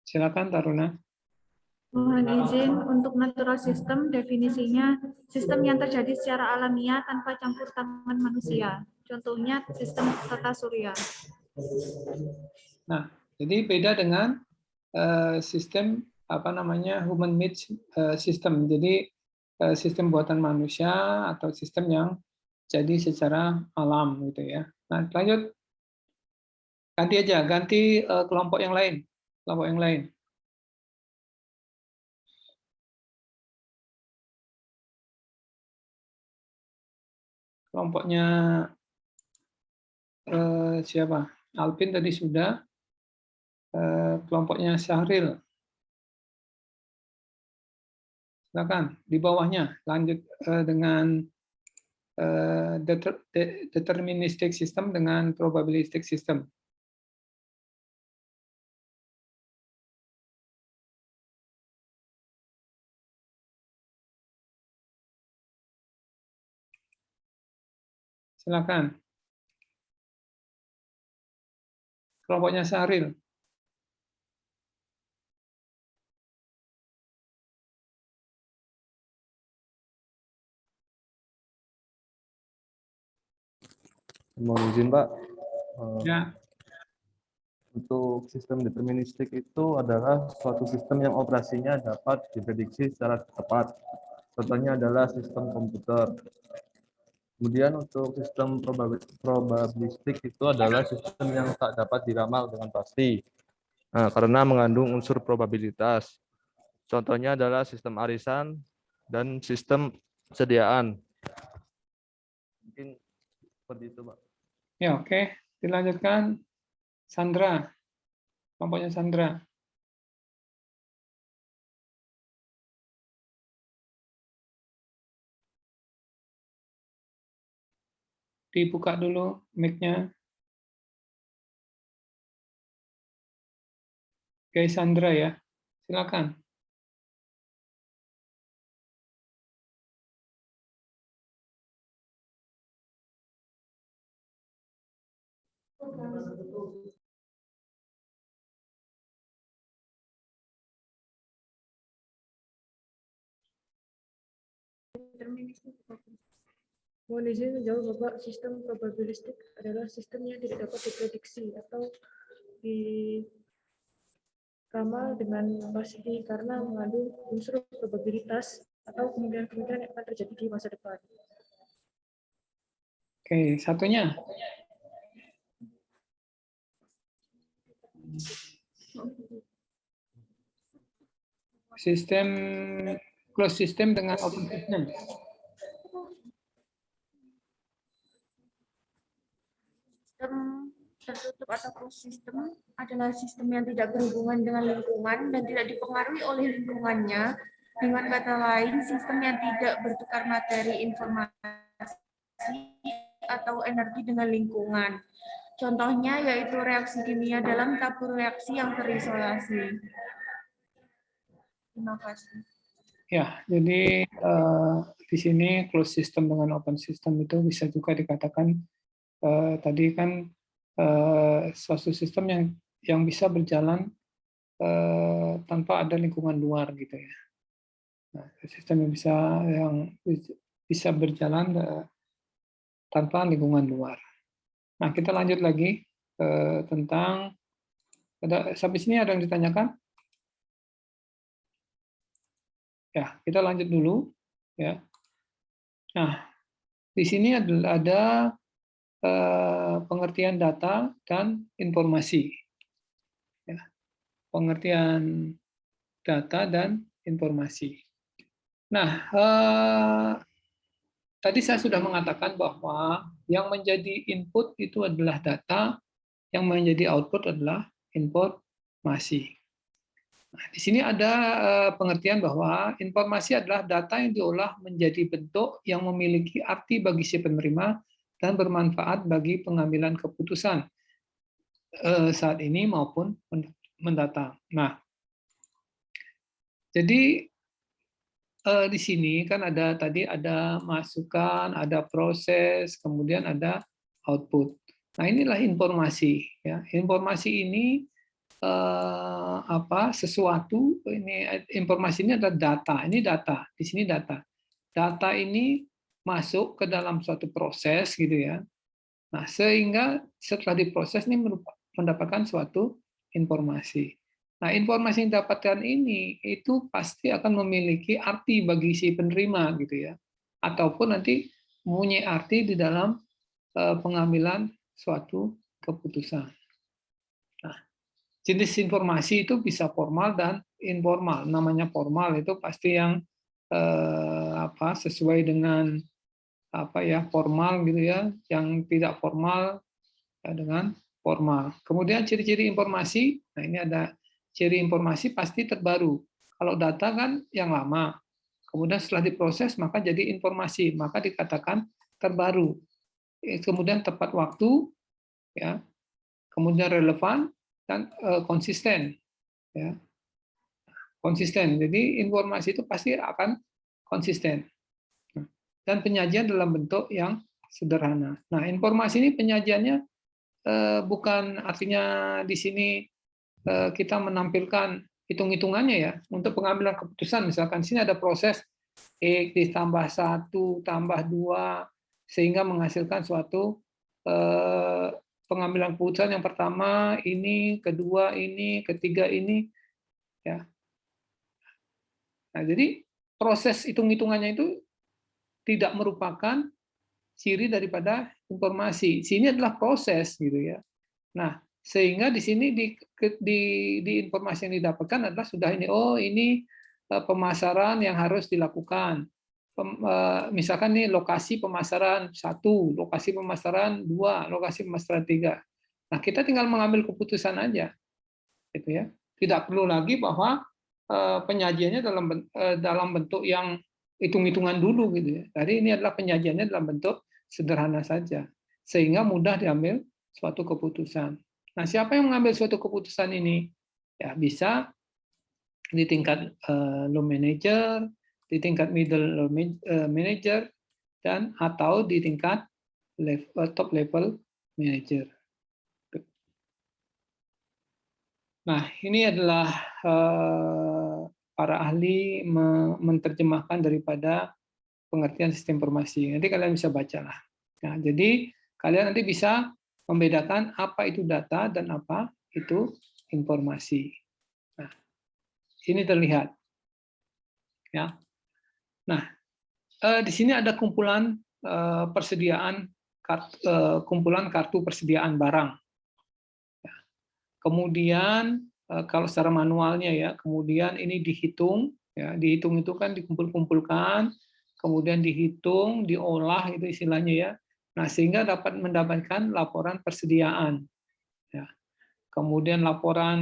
Silakan Taruna. Mohon izin untuk natural system, definisinya sistem yang terjadi secara alamiah tanpa campur tangan manusia. Contohnya sistem tata surya. Nah, jadi beda dengan sistem apa namanya human made system. Jadi sistem buatan manusia atau sistem yang jadi secara alam gitu ya. Nah, lanjut. Ganti aja, ganti kelompok yang lain. Kelompok yang lain. Kelompoknya siapa? Alvin tadi sudah. Kelompoknya Syahril. Silakan di bawahnya lanjut dengan deterministic system dengan probabilistic system. Silakan. Kelompoknya Syahril. Mohon izin Pak, Ya. untuk sistem deterministik itu adalah suatu sistem yang operasinya dapat diprediksi secara tepat. Contohnya adalah sistem komputer. Kemudian untuk sistem probabilistik itu adalah sistem yang tak dapat diramal dengan pasti. Nah, karena mengandung unsur probabilitas. Contohnya adalah sistem arisan dan sistem sediaan. Mungkin seperti itu, Pak. Ya, oke. Dilanjutkan Sandra. Kelompoknya Sandra. Dibuka dulu mic-nya. Oke, Sandra ya. Silakan. Mohon izin menjawab Bapak, sistem probabilistik adalah sistem yang tidak dapat diprediksi atau diramal dengan pasti karena mengandung unsur probabilitas atau kemungkinan-kemungkinan yang akan terjadi di masa depan. Oke, satunya. Sistem closed system dengan open system. Sistem tertutup atau closed system adalah sistem yang tidak berhubungan dengan lingkungan dan tidak dipengaruhi oleh lingkungannya. Dengan kata lain, sistem yang tidak bertukar materi, informasi, atau energi dengan lingkungan. Contohnya yaitu reaksi kimia dalam tabur reaksi yang terisolasi. Terima kasih. Ya, jadi di sini closed system dengan open system itu bisa juga dikatakan tadi kan suatu sistem yang bisa berjalan tanpa ada lingkungan luar gitu ya. Nah, sistem yang bisa berjalan tanpa lingkungan luar. Nah, kita lanjut lagi tentang sampai sini ada yang ditanyakan? Ya, kita lanjut dulu ya. Nah, di sini ada pengertian data dan informasi. Ya, pengertian data dan informasi. Nah, tadi saya sudah mengatakan bahwa yang menjadi input itu adalah data, yang menjadi output adalah informasi. Nah, di sini ada pengertian bahwa informasi adalah data yang diolah menjadi bentuk yang memiliki arti bagi si penerima dan bermanfaat bagi pengambilan keputusan saat ini maupun mendatang. Nah, jadi di sini kan tadi ada masukan, ada proses, kemudian ada output. Nah, inilah informasi ya. Informasi ini sesuatu, ini informasi ini adalah data. Ini data. Di sini data. Data ini masuk ke dalam suatu proses gitu ya. Nah, sehingga setelah diproses ini mendapatkan suatu informasi. Nah, informasi yang didapatkan ini itu pasti akan memiliki arti bagi si penerima gitu ya, ataupun nanti mempunyai arti di dalam pengambilan suatu keputusan. Nah, jenis informasi itu bisa formal dan informal. Namanya formal itu pasti yang sesuai dengan formal gitu ya, yang tidak formal ya, dengan formal. Kemudian ciri-ciri informasi. Nah, ini ada ciri informasi pasti terbaru. Kalau data kan yang lama. Kemudian setelah diproses maka jadi informasi, maka dikatakan terbaru. Kemudian tepat waktu, ya. Kemudian relevan dan konsisten, ya. Konsisten. Jadi informasi itu pasti akan konsisten. Dan penyajian dalam bentuk yang sederhana. Nah, informasi ini penyajiannya bukan artinya di sini kita menampilkan hitung-hitungannya ya untuk pengambilan keputusan. Misalkan di sini ada proses X ditambah 1 tambah 2 sehingga menghasilkan suatu pengambilan keputusan yang pertama ini, kedua ini, ketiga ini ya. Nah, jadi proses hitung-hitungannya itu tidak merupakan ciri daripada informasi. Sini adalah proses gitu ya. Nah, sehingga di sini di informasi yang didapatkan adalah sudah ini, oh ini pemasaran yang harus dilakukan. Misalkan nih lokasi pemasaran 1, lokasi pemasaran 2, lokasi pemasaran 3. Nah, kita tinggal mengambil keputusan aja. Gitu ya. Tidak perlu lagi bahwa penyajiannya dalam bentuk yang hitung-hitungan dulu gitu ya. Jadi ini adalah penyajiannya dalam bentuk sederhana saja. Sehingga mudah diambil suatu keputusan. Nah, siapa yang mengambil suatu keputusan ini? Ya, bisa di tingkat low manager, di tingkat middle manager, dan atau di tingkat top level manager. Nah, ini adalah para ahli menerjemahkan daripada pengertian sistem informasi. Nanti kalian bisa bacalah. Nah, jadi kalian nanti bisa membedakan apa itu data dan apa itu informasi. Nah, ini terlihat. Ya. Nah, di sini ada kumpulan kumpulan kartu persediaan barang. Ya. Kemudian kalau secara manualnya ya, kemudian ini dihitung, ya, dihitung itu kan dikumpul-kumpulkan, kemudian dihitung, diolah itu istilahnya ya. Nah, sehingga dapat mendapatkan laporan persediaan. Ya. Kemudian laporan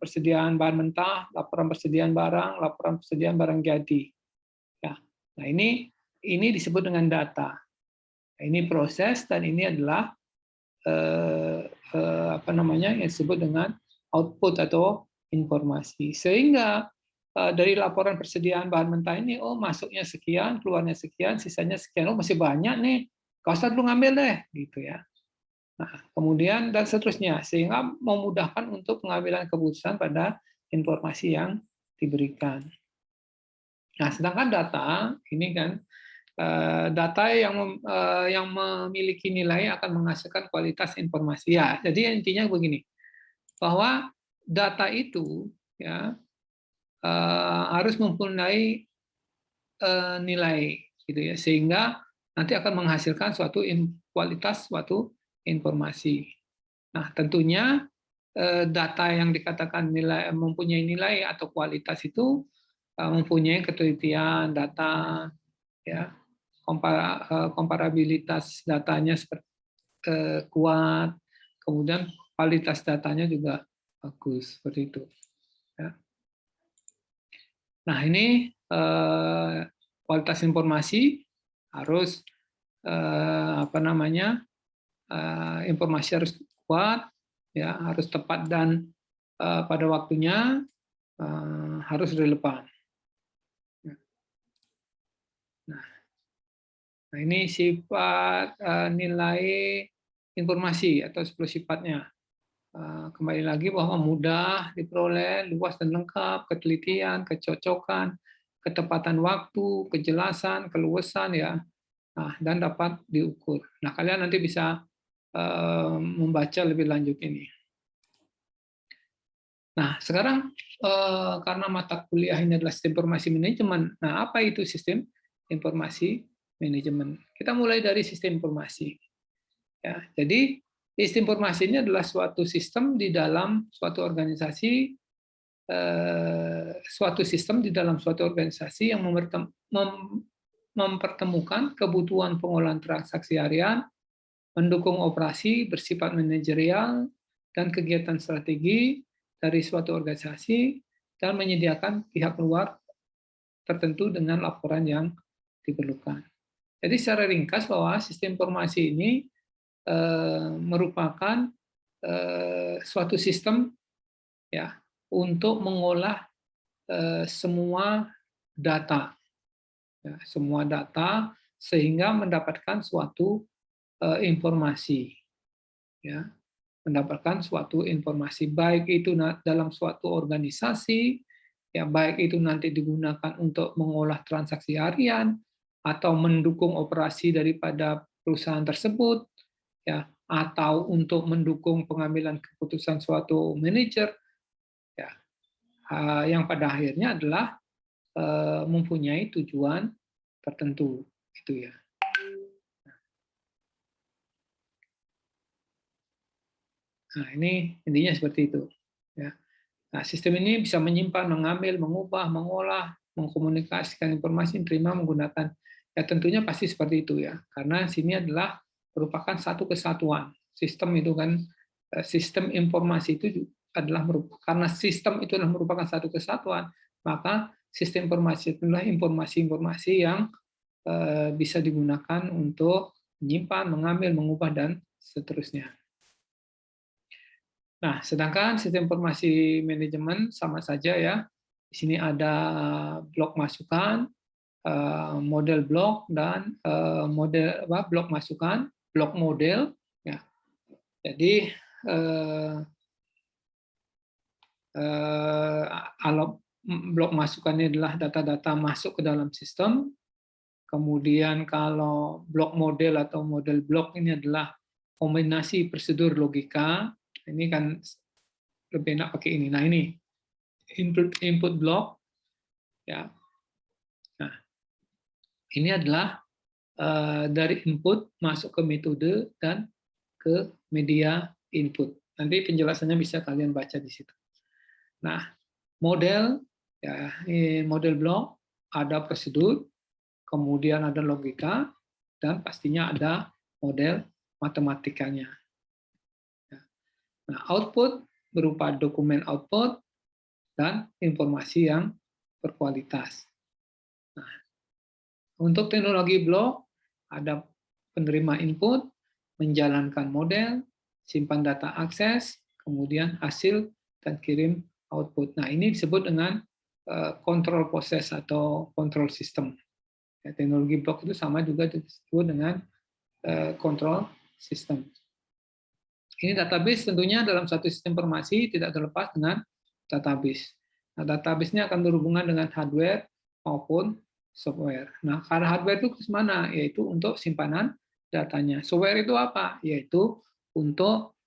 persediaan bahan mentah, laporan persediaan barang, laporan persediaan barang jadi. Ya. Nah, ini disebut dengan data. Nah, ini proses dan ini adalah yang disebut dengan output atau informasi. Sehingga dari laporan persediaan bahan mentah ini, oh masuknya sekian, keluarnya sekian, sisanya sekian, oh masih banyak nih, kau usah dulu ngambil deh, gitu ya. Nah, kemudian dan seterusnya, sehingga memudahkan untuk pengambilan keputusan pada informasi yang diberikan. Nah, sedangkan data ini kan data yang memiliki nilai akan menghasilkan kualitas informasi. Ya, jadi intinya begini, bahwa data itu ya harus mempunyai nilai, gitu ya, sehingga nanti akan menghasilkan kualitas suatu informasi. Nah, tentunya data yang dikatakan mempunyai nilai atau kualitas itu mempunyai ketelitian data, ya, komparabilitas datanya kuat, kemudian kualitas datanya juga bagus, seperti itu. Ya. Nah, ini kualitas informasi harus informasi harus kuat, ya, harus tepat dan pada waktunya, harus relevan. Nah, ini sifat nilai informasi atau 10 sifatnya. Kembali lagi bahwa mudah diperoleh, luas dan lengkap, ketelitian, kecocokan, ketepatan waktu, kejelasan, keluasan, ya, dan dapat diukur. Nah, kalian nanti bisa membaca lebih lanjut ini. Nah, sekarang karena mata kuliah ini adalah sistem informasi manajemen, nah apa itu sistem informasi manajemen? Kita mulai dari sistem informasi. Ya, jadi sistem informasi ini adalah suatu sistem di dalam suatu organisasi, yang mempertemukan kebutuhan pengolahan transaksi harian, mendukung operasi bersifat manajerial dan kegiatan strategi dari suatu organisasi, dan menyediakan pihak luar tertentu dengan laporan yang diperlukan. Jadi secara ringkas bahwa sistem informasi ini merupakan suatu sistem, ya, untuk mengolah semua data, ya, sehingga mendapatkan suatu informasi, ya, mendapatkan suatu informasi, baik itu dalam suatu organisasi, ya, baik itu nanti digunakan untuk mengolah transaksi harian atau mendukung operasi daripada perusahaan tersebut, ya, atau untuk mendukung pengambilan keputusan suatu manajer, ya, yang pada akhirnya adalah mempunyai tujuan tertentu, gitu ya. Nah, ini intinya seperti itu. Ya. Nah, sistem ini bisa menyimpan, mengambil, mengubah, mengolah, mengkomunikasikan informasi, terima, menggunakan. Ya, tentunya pasti seperti itu ya. Karena sini adalah merupakan satu kesatuan. Sistem itu kan, sistem informasi itu adalah karena sistem itu adalah merupakan satu kesatuan, maka sistem informasi itu adalah informasi-informasi yang bisa digunakan untuk menyimpan, mengambil, mengubah, dan seterusnya. Nah, sedangkan sistem informasi manajemen sama saja ya. Di sini ada blok masukan, model blok, dan blok masukan, blok model. Ya. Jadi blok masukannya adalah data-data masuk ke dalam sistem. Kemudian kalau blok model atau model blok ini adalah kombinasi prosedur logika. Ini kan lebih enak pakai ini. Nah, ini input block ya. Nah, ini adalah dari input masuk ke metode dan ke media input. Nanti penjelasannya bisa kalian baca di situ. Nah, model ya, ini model block, ada prosedur, kemudian ada logika, dan pastinya ada model matematikanya. Nah, output berupa dokumen output dan informasi yang berkualitas. Nah, untuk teknologi blok, ada penerima input, menjalankan model, simpan data akses, kemudian hasil dan kirim output. Nah, ini disebut dengan control process atau control system. Ya, teknologi blok itu sama juga disebut dengan control system. Ini database tentunya dalam satu sistem informasi tidak terlepas dengan database. Nah, database-nya akan berhubungan dengan hardware maupun software. Nah, karena hardware itu ke mana? Yaitu untuk simpanan datanya. Software itu apa? Yaitu untuk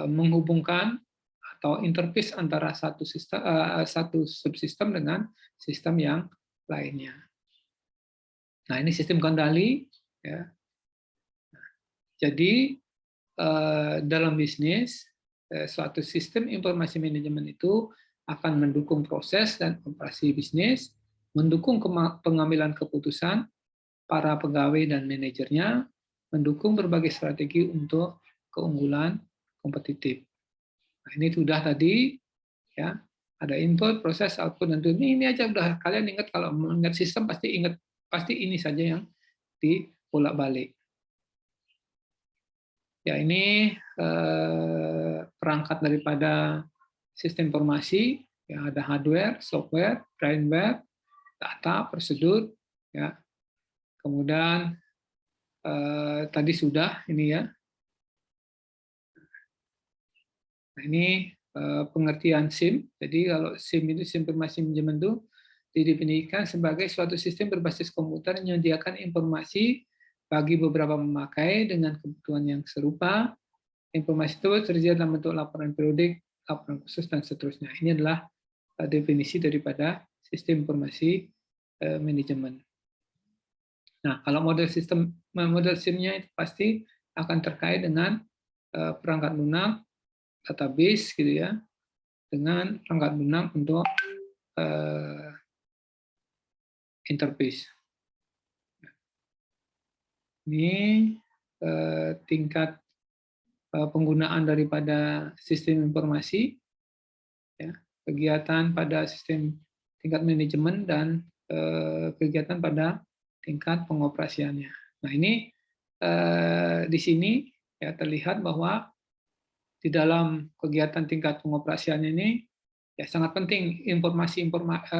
menghubungkan atau interface antara satu subsistem dengan sistem yang lainnya. Nah, ini sistem kendali. Ya. Jadi dalam bisnis, suatu sistem informasi manajemen itu akan mendukung proses dan operasi bisnis, mendukung pengambilan keputusan para pegawai dan manajernya, mendukung berbagai strategi untuk keunggulan kompetitif. Nah, ini sudah tadi, ya, ada input, proses, output, dan ini aja udah kalian ingat. Kalau mengingat sistem pasti ingat, pasti ini saja yang dibolak-balik. Ya, ini perangkat daripada sistem informasi, ya, ada hardware, software, firmware, data, prosedur, ya. Kemudian tadi sudah ini ya. Nah, ini pengertian SIM. Jadi kalau SIM itu sistem informasi manajemen itu didefinisikan sebagai suatu sistem berbasis komputer yang menyediakan informasi bagi beberapa pemakai dengan kebutuhan yang serupa. Informasi itu tersedia dalam bentuk laporan periodik, laporan khusus, dan seterusnya. Ini adalah definisi daripada sistem informasi manajemen. Nah, kalau model SIM-nya itu pasti akan terkait dengan perangkat lunak, database, gitu ya, dengan perangkat lunak untuk interface. Ini tingkat penggunaan daripada sistem informasi, ya, kegiatan pada sistem tingkat manajemen, dan kegiatan pada tingkat pengoperasiannya. Nah, ini di sini ya terlihat bahwa di dalam kegiatan tingkat pengoperasian ini ya sangat penting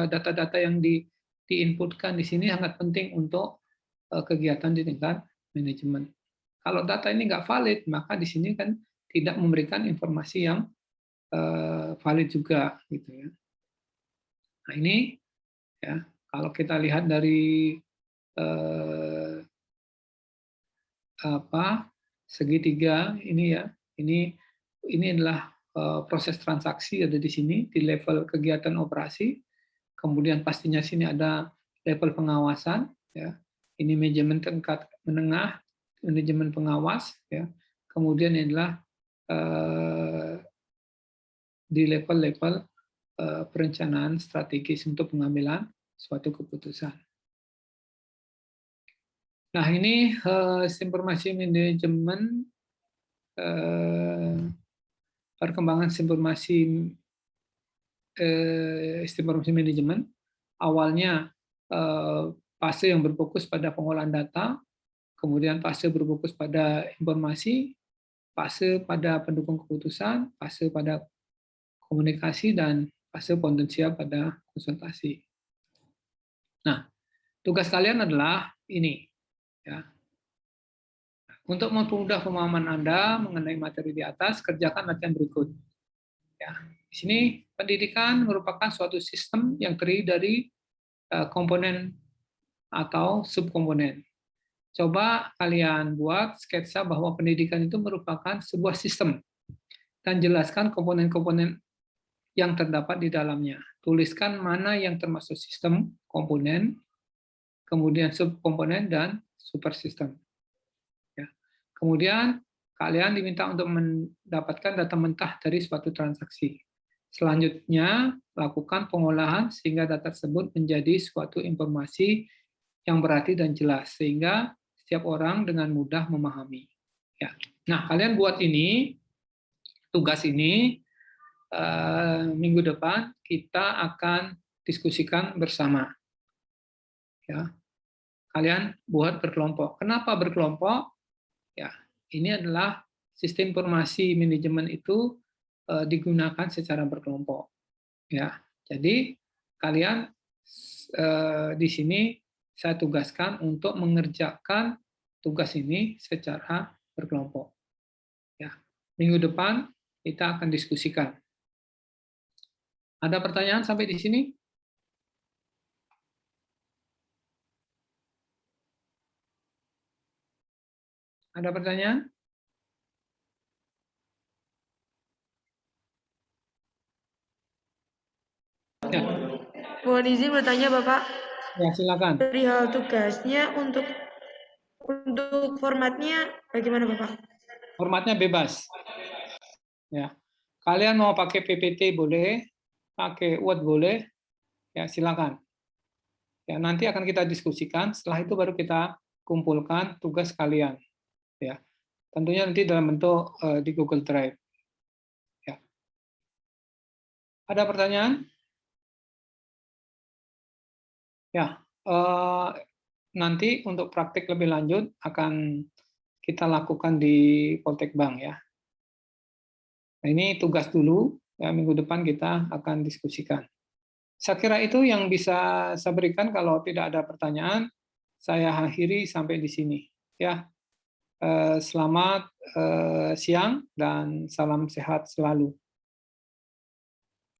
data-data yang diinputkan di sini sangat penting untuk kegiatan di tingkat manajemen. Kalau data ini nggak valid, maka di sini kan tidak memberikan informasi yang valid juga, gitu ya. Nah, ini ya kalau kita lihat dari segitiga ini ya, ini adalah proses transaksi ada di sini di level kegiatan operasi. Kemudian pastinya sini ada level pengawasan, ya. Ini manajemen tingkat menengah, manajemen pengawas, ya. Kemudian ini adalah di level-level perencanaan strategis untuk pengambilan suatu keputusan. Nah, ini informasi manajemen, perkembangan informasi manajemen. Awalnya fase yang berfokus pada pengolahan data, kemudian fase berfokus pada informasi, fase pada pendukung keputusan, fase pada komunikasi, dan fase potensial pada konsultasi. Nah, tugas kalian adalah ini, ya. Untuk mempermudah pemahaman Anda mengenai materi di atas, kerjakan latihan berikut. Ya, di sini pendidikan merupakan suatu sistem yang terdiri dari komponen atau subkomponen. Coba kalian buat sketsa bahwa pendidikan itu merupakan sebuah sistem dan jelaskan komponen-komponen yang terdapat di dalamnya. Tuliskan mana yang termasuk sistem, komponen, kemudian subkomponen, dan supersistem. Ya. Kemudian kalian diminta untuk mendapatkan data mentah dari suatu transaksi. Selanjutnya, lakukan pengolahan sehingga data tersebut menjadi suatu informasi yang berarti dan jelas, sehingga setiap orang dengan mudah memahami. Ya. Nah, kalian buat ini, tugas ini, minggu depan kita akan diskusikan bersama. Ya. Kalian buat berkelompok. Kenapa berkelompok? Ya, ini adalah sistem informasi manajemen itu digunakan secara berkelompok. Ya, jadi kalian di sini saya tugaskan untuk mengerjakan tugas ini secara berkelompok. Ya, minggu depan kita akan diskusikan. Ada pertanyaan sampai di sini? Ada pertanyaan? Ya. Mohon izin bertanya, Bapak. Ya, silakan. Perihal tugasnya untuk formatnya bagaimana, Bapak? Formatnya bebas. Ya. Kalian mau pakai PPT boleh, pakai Word boleh, ya silakan. Ya, nanti akan kita diskusikan, setelah itu baru kita kumpulkan tugas kalian. Ya. Tentunya nanti dalam bentuk di Google Drive. Ya. Ada pertanyaan? Ya, nanti untuk praktik lebih lanjut akan kita lakukan di Poltek Bank ya. Nah, ini tugas dulu, ya minggu depan kita akan diskusikan. Saya kira itu yang bisa saya berikan. Kalau tidak ada pertanyaan, saya akhiri sampai di sini. Ya, selamat siang dan salam sehat selalu.